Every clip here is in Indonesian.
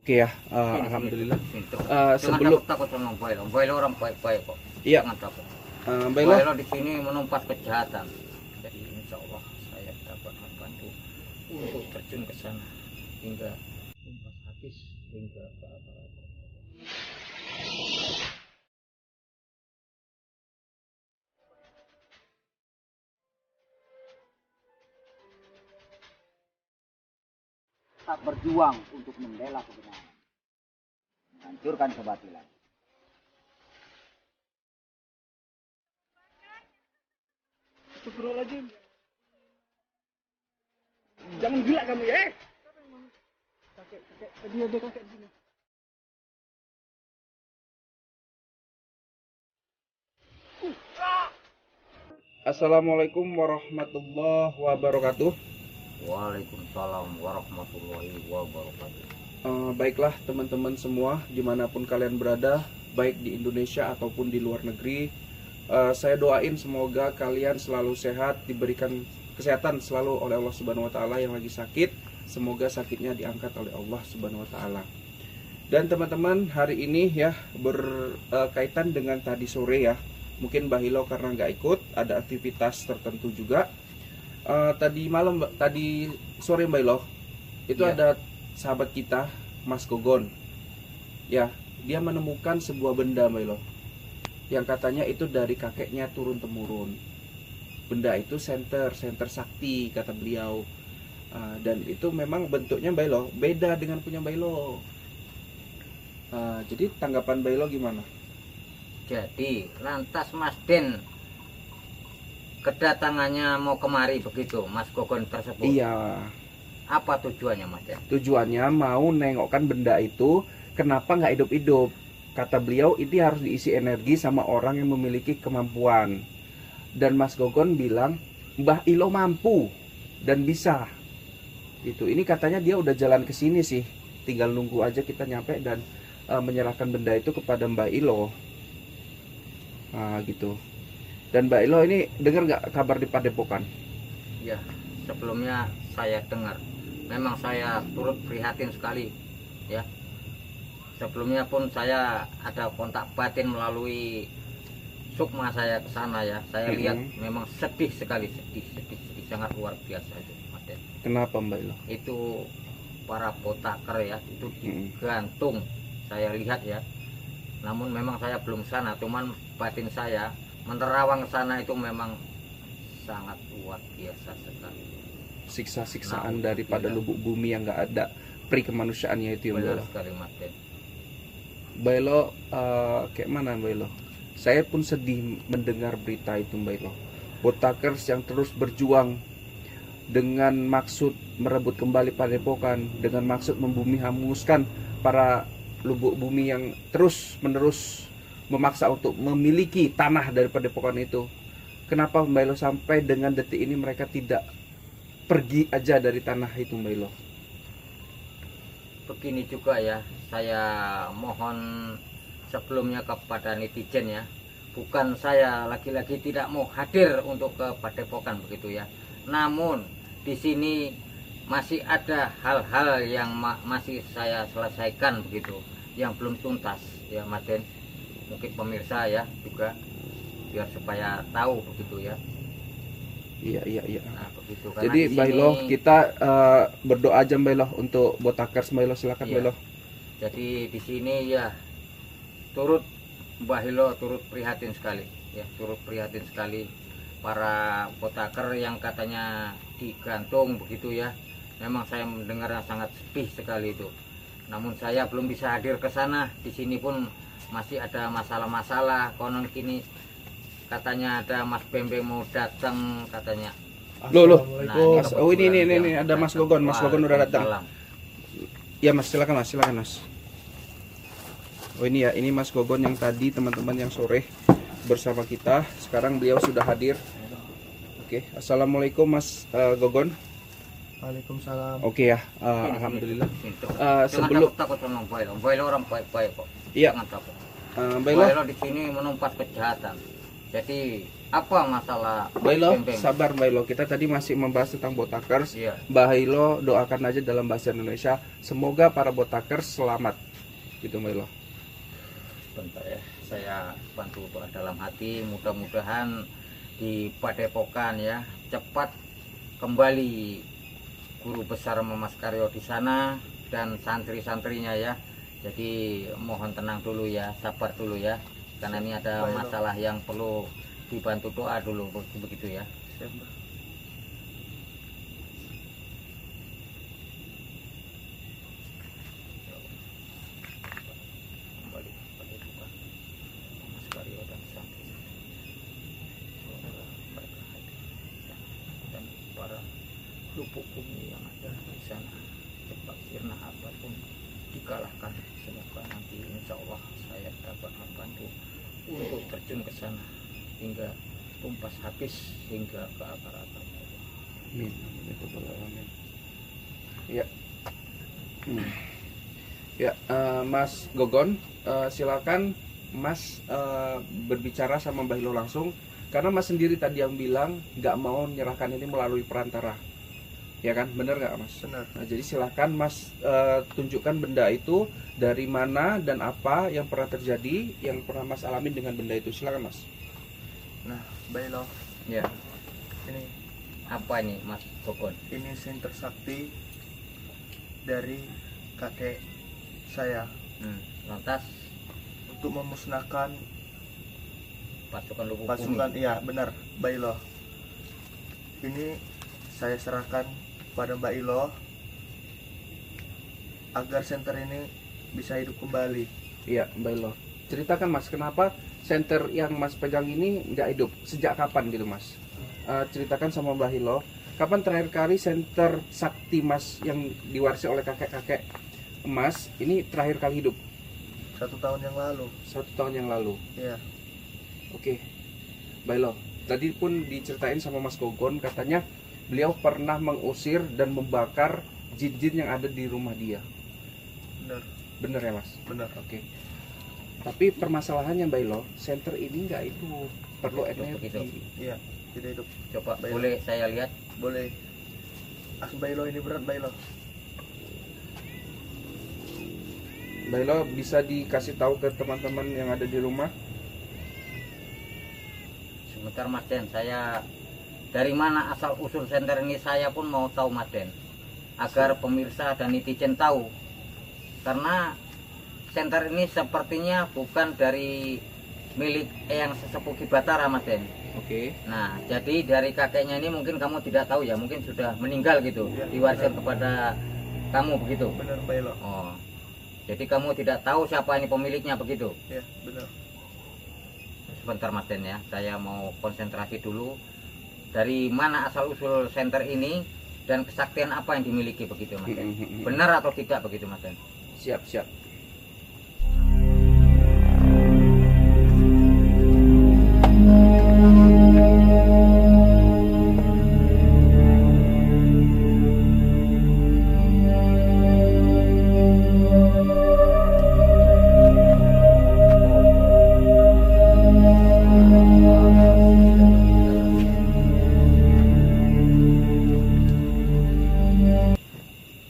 Oke ya, alhamdulillah. Sebelum takut sama Boylo orang baik-baik kok. iya, Jangan takut. Baiklah. Boylo di sini menumpas kejahatan. Jadi insya Allah saya dapat membantu untuk terjun ke sana hingga tumpas habis hingga ke aparat. Tak berjuang untuk membela kebenaran, menghancurkan kebatilan. Astagfirullahaladzim. Jangan gila kamu ya. Kakek, tadi ada kakek di sini. Assalamualaikum warahmatullahi wabarakatuh. Waalaikumsalam warahmatullahi wabarakatuh. Baiklah teman-teman semua, dimanapun kalian berada, baik di Indonesia ataupun di luar negeri, saya doain semoga kalian selalu sehat, diberikan kesehatan selalu oleh Allah Subhanahu Wa Taala. Yang lagi sakit, semoga sakitnya diangkat oleh Allah Subhanahu Wa Taala. Dan teman-teman, hari ini ya berkaitan dengan tadi sore ya, mungkin Mbah Hilo karena nggak ikut, ada aktivitas tertentu juga. Tadi sore Mbak Hilo itu Ya. ada sahabat kita Mas Gogon ya, dia menemukan sebuah benda Mbak Hilo yang katanya itu dari kakeknya turun temurun. Benda itu senter sakti kata beliau. Dan itu memang bentuknya Mbak Hilo beda dengan punya Mbak Hilo. Jadi tanggapan Mbak Hilo gimana? Jadi lantas Mas Den kedatangannya mau kemari begitu Mas Gogon tersebut. Iya, Apa tujuannya Mas Den? tujuannya mau nengokkan benda itu, kenapa nggak hidup-hidup. Kata beliau ini harus diisi energi sama orang yang memiliki kemampuan. Dan Mas Gogon bilang Mbah Ilo mampu dan bisa gitu. Ini katanya dia udah jalan ke sini sih, tinggal nunggu aja kita nyampe dan menyerahkan benda itu kepada Mbah Ilo. Gitu. Dan Mbak Ilo ini dengar nggak kabar di Padepokan? Ya, sebelumnya saya dengar. Memang saya turut prihatin sekali, ya. Sebelumnya pun saya ada kontak batin melalui sukma saya ke sana ya. Saya lihat memang sedih sekali, sedih, sangat luar biasa itu, Mas Den. Kenapa Mbak Ilo? Itu para potaker ya, itu digantung. Saya lihat ya. Namun memang saya belum sana, cuman batin saya menerawang sana itu memang sangat luar biasa sekali. Siksa-siksaan daripada lubuk bumi yang nggak ada peri kemanusiaannya itu ya Mbak Benar Ilo. sekali Mas Den. Mbak Ilo, kayak mana Mbak Ilo? Saya pun sedih mendengar berita itu Mbak Ilo. Botakers yang terus berjuang dengan maksud merebut kembali Padepokan, dengan maksud membumi hanguskan para lubuk bumi yang terus menerus memaksa untuk memiliki tanah dari Padepokan itu. Kenapa Mbak Ilo sampai dengan detik ini mereka tidak pergi aja dari tanah itu Mbak Ilo? Begini juga ya, saya mohon sebelumnya kepada netizen ya. Bukan saya lagi-lagi tidak mau hadir untuk ke Padepokan begitu ya. Namun di sini masih ada hal-hal yang masih saya selesaikan begitu, yang belum tuntas ya Mas Den. Mungkin pemirsa ya juga biar supaya tahu begitu ya. Iya. Nah, begitu. Jadi Mbak Ilo, kita berdoa aja Mbak Ilo untuk Botakers. Mbak Ilo silakan Mbak Ilo. Jadi di sini ya turut Mbah Hilo turut prihatin sekali ya, turut prihatin sekali para potaker yang katanya digantung begitu ya. Memang saya mendengarnya sangat sedih sekali itu. Namun saya belum bisa hadir ke sana. Di sini pun masih ada masalah-masalah. Konon kini katanya ada Mas Bembeng mau datang katanya. Loh. Nah, Oh ini ada Mas Gogon. Mas Gogon udah datang. Waalaikumsalam. Ya Mas, silakan Mas. Oh ini ya, ini Mas Gogon yang tadi teman-teman yang sore bersama kita. Sekarang beliau sudah hadir. Oke, assalamualaikum Mas Gogon. Waalaikumsalam. Oke ya, alhamdulillah. Sebelum Sebelum takut sama Boylo orang baik-baik kok. Iya. Jangan takut. Mbak Ilo, Boylo di sini menumpas kejahatan. Jadi apa masalah Bailo, beng-beng? sabar Bailo. Kita tadi masih membahas tentang botakers. Iya. Bailo doakan aja dalam bahasa Indonesia, semoga para botakers selamat. Gitu Bailo. Bentar ya, saya bantu doa dalam hati, mudah-mudahan di Padepokan ya cepat kembali guru besar Mas Karyo di sana dan santri-santrinya ya. Jadi mohon tenang dulu ya, sabar dulu ya, karena ini ada Baik, masalah yang perlu dibantu doa dulu begitu ya. Kembali pada Tuhan Mas Karyo dan santri dan para lupuk bumi yang ada di sana, cepat sirna apapun dikalahkan. Semoga nanti insya Allah saya dapat membantu untuk terjun ke sana hingga tumpas habis hingga ke akar-akar. Amin. Amin. Ya. Ya, Mas Gogon, silakan Mas berbicara sama Mbah Ilo langsung, karena Mas sendiri tadi yang bilang nggak mau menyerahkan ini melalui perantara, ya kan? Bener nggak Mas? Benar. Nah, jadi silakan Mas tunjukkan benda itu dari mana dan apa yang pernah terjadi, yang pernah Mas alamin dengan benda itu. Silakan Mas. Nah, Bailo, Ya, ini apa ini Mas Gogon? center sakti dari kakek saya Lantas untuk memusnahkan pasukan lupuk pasukan. bumi. Iya, benar, Bailo. Ini saya serahkan pada Mbak Ilo agar center ini bisa hidup kembali. Iya, Mbak Ilo. Ceritakan Mas, kenapa senter yang Mas pegang ini nggak hidup? Sejak kapan gitu Mas? Ceritakan sama Mbak Ilo, kapan terakhir kali senter sakti Mas yang diwarisi oleh kakek-kakek Mas ini terakhir kali hidup? 1 tahun yang lalu. 1 tahun yang lalu. Iya. Oke, Mbak Ilo. Tadi pun diceritain sama Mas Gogon, katanya beliau pernah mengusir dan membakar jin-jin yang ada di rumah dia. Benar, Bener ya Mas? benar. Oke. Tapi permasalahannya Mbak Ilo, center ini nggak itu perlu energi. Begitu. Iya, tidak hidup. Coba Baik. boleh saya lihat? Boleh. Bailo ini berat, Bailo. Mbak Ilo bisa dikasih tahu ke teman-teman yang ada di rumah. Sebentar Mas Den, saya dari mana asal usul senter ini saya pun mau tahu Mas Den, agar pemirsa dan netizen tahu, karena senter ini sepertinya bukan dari milik Eyang Sesepuh Ki Batara Mas Den. Oke. Nah, jadi dari kakeknya ini mungkin kamu tidak tahu ya, mungkin sudah meninggal gitu, Ya, diwariskan benar. kepada kamu begitu. Benar, Bailo. Oh, jadi kamu tidak tahu siapa ini pemiliknya begitu. Ya, benar. Sebentar Mas Den ya, saya mau konsentrasi dulu. Dari mana asal usul senter ini dan kesaktian apa yang dimiliki begitu Mas Den? Benar atau tidak begitu Mas Den? Siap, siap.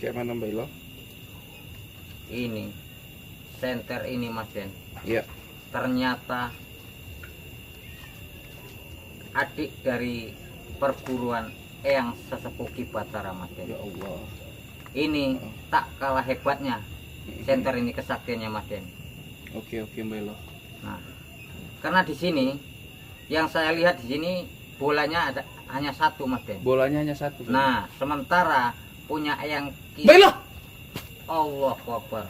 Kayak mana Mbak Ilo? Ini senter ini Mas Den, Iya. ternyata adik dari perguruan Eyang Sesepuh Ki Batara Mas Den. Ya Allah. Ini tak kalah hebatnya senter ini, kesaktiannya Mas Den. Oke, Mbak Ilo. Nah, karena di sini yang saya lihat di sini bolanya ada hanya satu Mas Den. Bolanya hanya satu. Nah, sementara punya Eyang Ki Mbak Ilo. Allahu Akbar.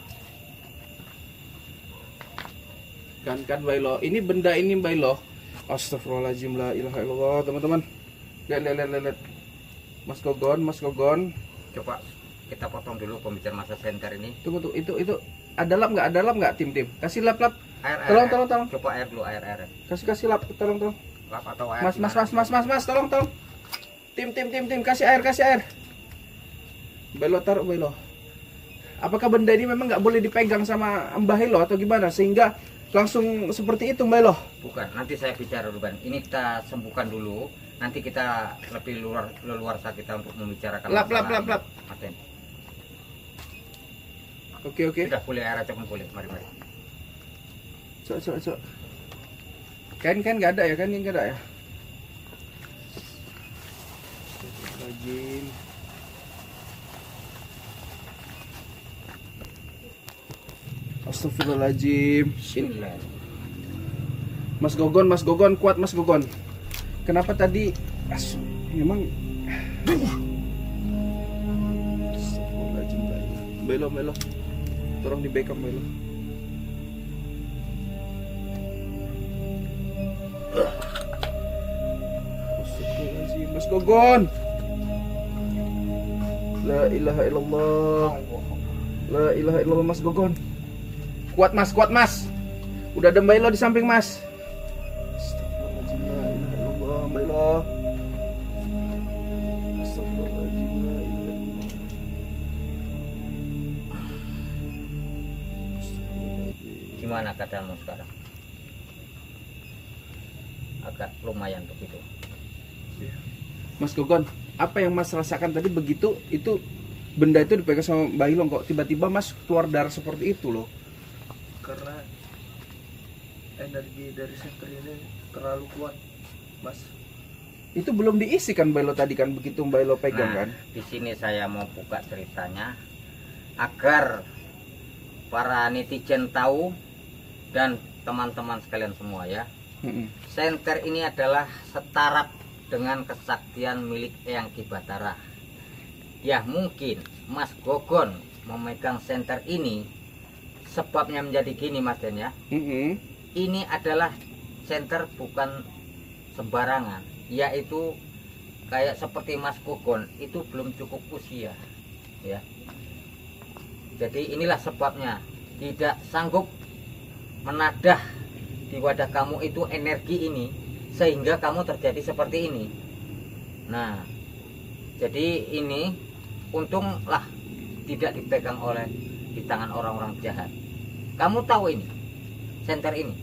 Kan Mbak Ilo. Ini benda ini Mbak Ilo. Astagfirullahaladzim, la ilaha illallah, teman-teman. Lihat. Mas Gogon. Coba kita potong dulu pembicaraan masa senter ini. Tunggu, itu ada lap nggak tim? Kasih lap. Air. Tolong. Coba air dulu, air. Kasih lap, tolong. Lap atau air? Mas, gimana? tolong. Tim, kasih air. Belo taruh Belo. Apakah benda ini memang nggak boleh dipegang sama Mbah Ilo atau gimana sehingga langsung seperti itu Mbak Elo. Bukan, nanti saya bicara dulu Ban. Ini kita sembuhkan dulu. Nanti kita lebih leluasa kita untuk membicarakan Lap. ini. Maten. Oke. Sudah boleh air aja pun boleh. Mari. Cok. Kain nggak ada ya? Kain nggak ada ya? Astagfirullahaladzim. Astagfirullahaladzim. Bismillah. Mas Gogon, kuat Mas Gogon. Kenapa tadi? Memang. Astagfirullahaladzim. Belo. Tolong di backup Belo. Astagfirullahaladzim. Mas Gogon. La ilaha illallah Mas Gogon. Kuat Mas. Udah ada Mbak Elo di samping Mas. Astagfirullahaladzim, la ilaha illallah, Mbak Elo. Astagfirullahaladzim, la ilaha illallah. Astagfirullahaladzim. Gimana keadaanmu sekarang? Agak lumayan begitu. Mas Gogon, apa yang Mas rasakan tadi begitu itu benda itu dipegang sama Mbak Ilong kok tiba-tiba Mas keluar darah seperti itu loh? Karena energi dari senter ini terlalu kuat, Mas. Itu belum diisi kan Mbak Ilo tadi kan begitu Mbak Ilo pegang kan? Di sini saya mau buka ceritanya agar para netizen tahu dan teman-teman sekalian semua ya. Senter ini adalah setara dengan kesaktian milik Eyang Ki Batara. Ya mungkin Mas Gogon memegang senter ini sebabnya menjadi gini Mas Den ya. Ini adalah senter bukan sembarangan, yaitu kayak seperti Mas Gogon itu belum cukup usia ya. Jadi inilah sebabnya tidak sanggup menadah di wadah kamu itu energi ini sehingga kamu terjadi seperti ini. Nah, jadi ini untunglah tidak dipegang oleh di tangan orang-orang jahat. Kamu tahu ini senter ini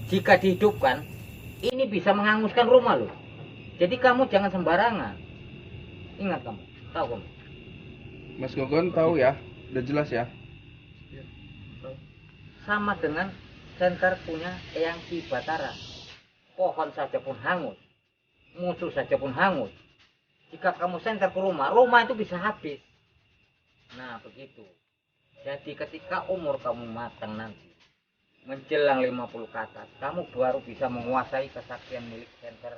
jika dihidupkan ini bisa menghanguskan rumah loh. Jadi kamu jangan sembarangan. Ingat kamu, tahu kamu. Mas Gogon tahu ya, udah jelas ya. Sama dengan senter punya Eyang Ki Batara. Pohon saja pun hangus, musuh saja pun hangus. Jika kamu senter ke rumah itu bisa habis. Nah begitu. Jadi ketika umur kamu matang nanti, menjelang 50 ke atas, kamu baru bisa menguasai kesaktian milik senter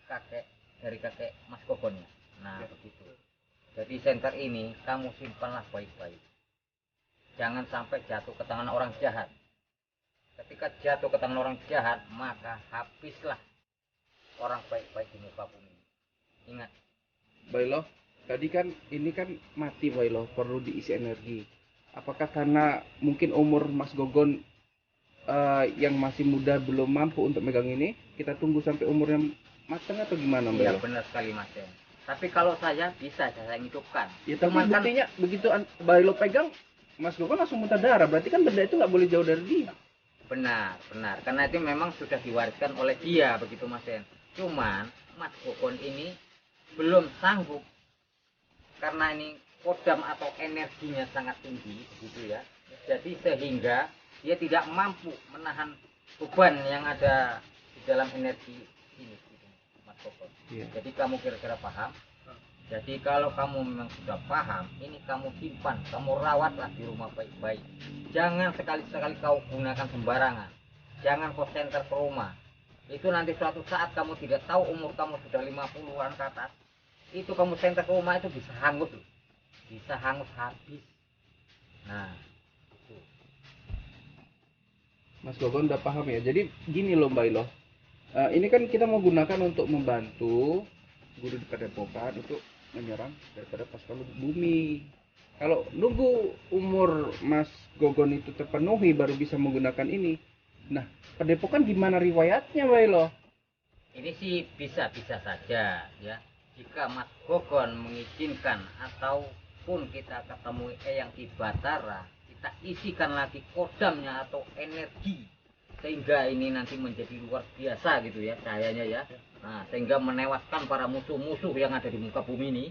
kakek Mas Gogonnya. Nah begitu. Jadi senter ini kamu simpanlah baik-baik. Jangan sampai jatuh ke tangan orang jahat. Ketika jatuh ke tangan orang jahat, maka habislah orang baik-baik di muka bumi. Ingat. Bailo, tadi kan ini kan mati Bailo, perlu diisi energi. Apakah karena mungkin umur Mas Gogon yang masih muda belum mampu untuk megang ini, kita tunggu sampai umurnya matang atau gimana Bailo? Iya benar sekali Mas Den. Tapi kalau saya bisa saya hidupkan. Ya tapi Cuman kan buktinya begitu Bailo pegang, Mas Gogon langsung muntah darah. Berarti kan benda itu nggak boleh jauh dari dia. benar. Karena itu memang sudah diwariskan oleh dia begitu Mas Den. Cuman Mas Gogon ini belum sanggup karena ini kodam atau energinya sangat tinggi begitu ya. Jadi sehingga dia tidak mampu menahan beban yang ada di dalam energi ini gitu, Mas Gogon. Iya. Jadi kamu kira-kira paham? Jadi kalau kamu memang sudah paham, ini kamu simpan, kamu rawatlah di rumah baik-baik. Jangan sekali-sekali kau gunakan sembarangan. Jangan kau senter ke rumah. Itu nanti suatu saat kamu tidak tahu umur kamu sudah 50-an ke atas. Itu kamu senter ke rumah itu bisa hangus loh. Bisa hangus habis. Nah, itu. Mas Gogon udah paham ya. Jadi gini loh Mbak Ilo. Ini kan kita mau gunakan untuk membantu guru di Padepokan untuk menyerang daripada pasukan bumi. Kalau nunggu umur Mas Gogon itu terpenuhi baru bisa menggunakan ini. Nah, Padepokan gimana riwayatnya, Mbak Ilo? Ini sih bisa-bisa saja ya. Jika Mas Gogon mengizinkan ataupun kita ketemu Eyang Ki Batara, kita isikan lagi kodamnya atau energi, sehingga ini nanti menjadi luar biasa gitu ya cahayanya ya. Nah, sehingga menewaskan para musuh-musuh yang ada di muka bumi ini.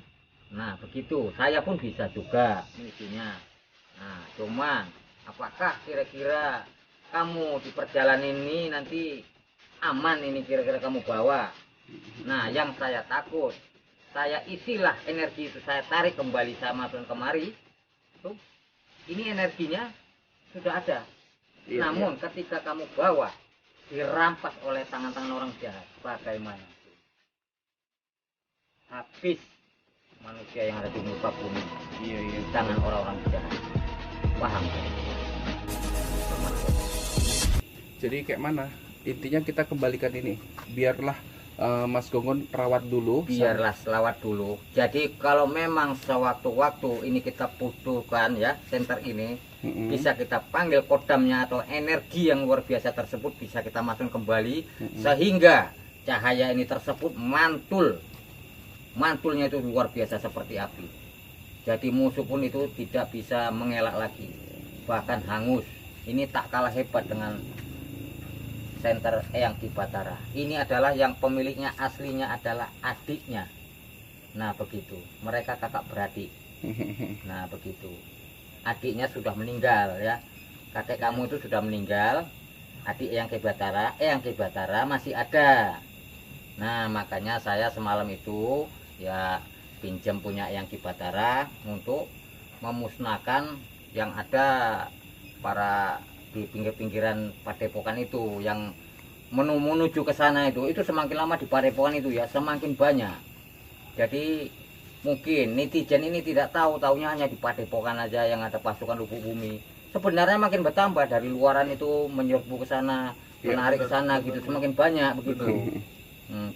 Nah, begitu. Saya pun bisa juga misinya. Nah, cuman apakah kira-kira kamu di perjalanan ini nanti aman ini kira-kira kamu bawa? Nah, yang saya takut, saya isilah energi itu, saya tarik kembali, saya masukkan kemari. Tuh, ini energinya sudah ada. Namun ketika kamu bawa, dirampas oleh tangan-tangan orang jahat, bagaimana? Habis manusia yang ada di muka bumi di tangan orang-orang jahat. Paham kan? Jadi kayak mana? Intinya kita kembalikan ini. Biarlah Mas Gonggon rawat dulu. Biarlah selawat dulu. Jadi kalau memang sewaktu-waktu ini kita butuhkan ya senter ini, bisa kita panggil kodamnya atau energi yang luar biasa tersebut bisa kita masukkan kembali, sehingga cahaya ini tersebut mantulnya itu luar biasa seperti api. Jadi musuh pun itu tidak bisa mengelak lagi, bahkan hangus. Ini tak kalah hebat dengan senter Eyang Ki Batara. Ini adalah yang pemiliknya aslinya adalah adiknya. Nah begitu, mereka kakak beradik. Nah begitu, adiknya sudah meninggal ya, kakek kamu itu sudah meninggal, adik Eyang Ki Batara masih ada. Nah makanya saya semalam itu ya pinjam punya Eyang Ki Batara untuk memusnahkan yang ada para di pinggir-pinggiran padepokan itu, yang menuju ke sana itu semakin lama di padepokan itu ya semakin banyak. Jadi mungkin netizen ini tidak taunya hanya di padepokan aja yang ada pasukan lubuk bumi. Sebenarnya makin bertambah, dari luaran itu menyerbu ke sana, menarik ke sana gitu, semakin banyak begitu.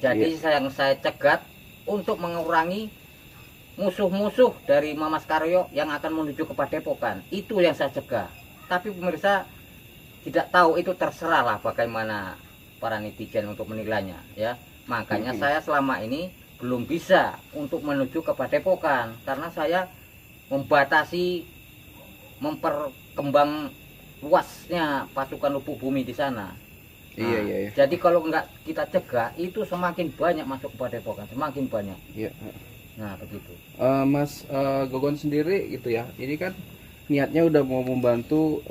Jadi yang saya cegat untuk mengurangi musuh-musuh dari Mamas Karyo yang akan menuju ke padepokan, itu yang saya cegah. Tapi pemirsa tidak tahu, itu terserah lah bagaimana para netizen untuk menilainya ya. Makanya saya selama ini belum bisa untuk menuju ke padepokan karena saya membatasi memperkembang luasnya pasukan lubuk bumi di sana. Iya. Jadi kalau enggak kita cegah, itu semakin banyak masuk ke padepokan, semakin banyak. Iya. Nah begitu. Mas Gonggon sendiri gitu ya, ini kan niatnya udah mau membantu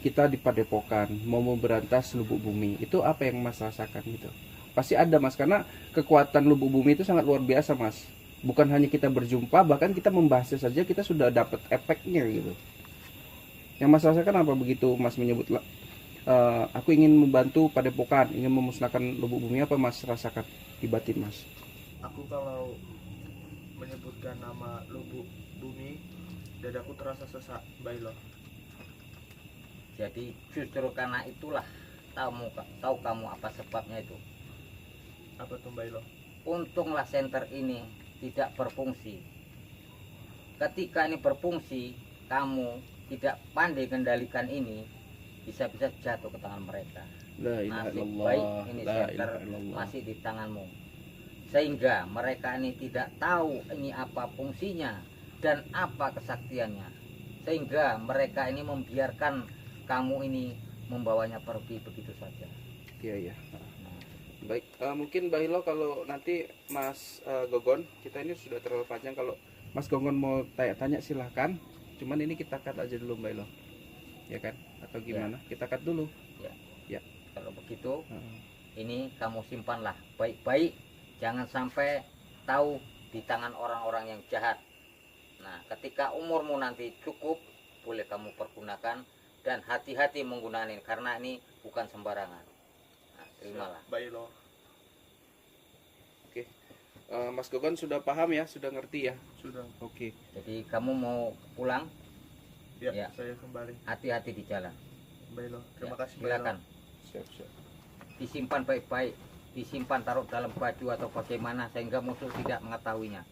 kita di padepokan, mau memberantas lubuk bumi. Itu apa yang Mas rasakan gitu? Pasti ada Mas, karena kekuatan lubuk bumi itu sangat luar biasa Mas. Bukan hanya kita berjumpa, bahkan kita membahasnya saja kita sudah dapat efeknya gitu. Yang Mas rasakan apa begitu Mas menyebut aku ingin membantu padepokan, ingin memusnahkan lubuk bumi, apa Mas rasakan di batin Mas? Aku kalau menyebutkan nama lubuk bumi, dadaku terasa sesak, Bailo. Jadi justru karena itulah tahu kamu apa sebabnya itu. Apa tuh Bailo? Untunglah senter ini tidak berfungsi. Ketika ini berfungsi, kamu tidak pandai kendalikan ini, bisa-bisa jatuh ke tangan mereka. Nasib baik ini senter masih di tanganmu, sehingga mereka ini tidak tahu ini apa fungsinya dan apa kesaktiannya, sehingga mereka ini membiarkan kamu ini membawanya pergi begitu saja. Iya. Baik, mungkin Mbak Hilo kalau nanti Mas Gonggon, kita ini sudah terlalu panjang. Kalau Mas Gonggon mau tanya-tanya silahkan. Cuman ini kita cut aja dulu Mbak Hilo, ya kan? Atau gimana? Ya. Kita cut dulu. Ya. Kalau begitu, ini kamu simpanlah baik-baik. Jangan sampai tahu di tangan orang-orang yang jahat. Nah, ketika umurmu nanti cukup, boleh kamu pergunakan, dan hati-hati menggunakan ini, karena ini bukan sembarangan. Nah, terimalah. Bailo. Oke. Mas Gonggon sudah paham ya, sudah ngerti ya? Sudah. Oke. Jadi kamu mau pulang? Ya. Saya kembali. Hati-hati di jalan. Bailo. Terima kasih. Silakan. Siap. Disimpan baik-baik, disimpan taruh dalam baju atau bagaimana sehingga musuh tidak mengetahuinya.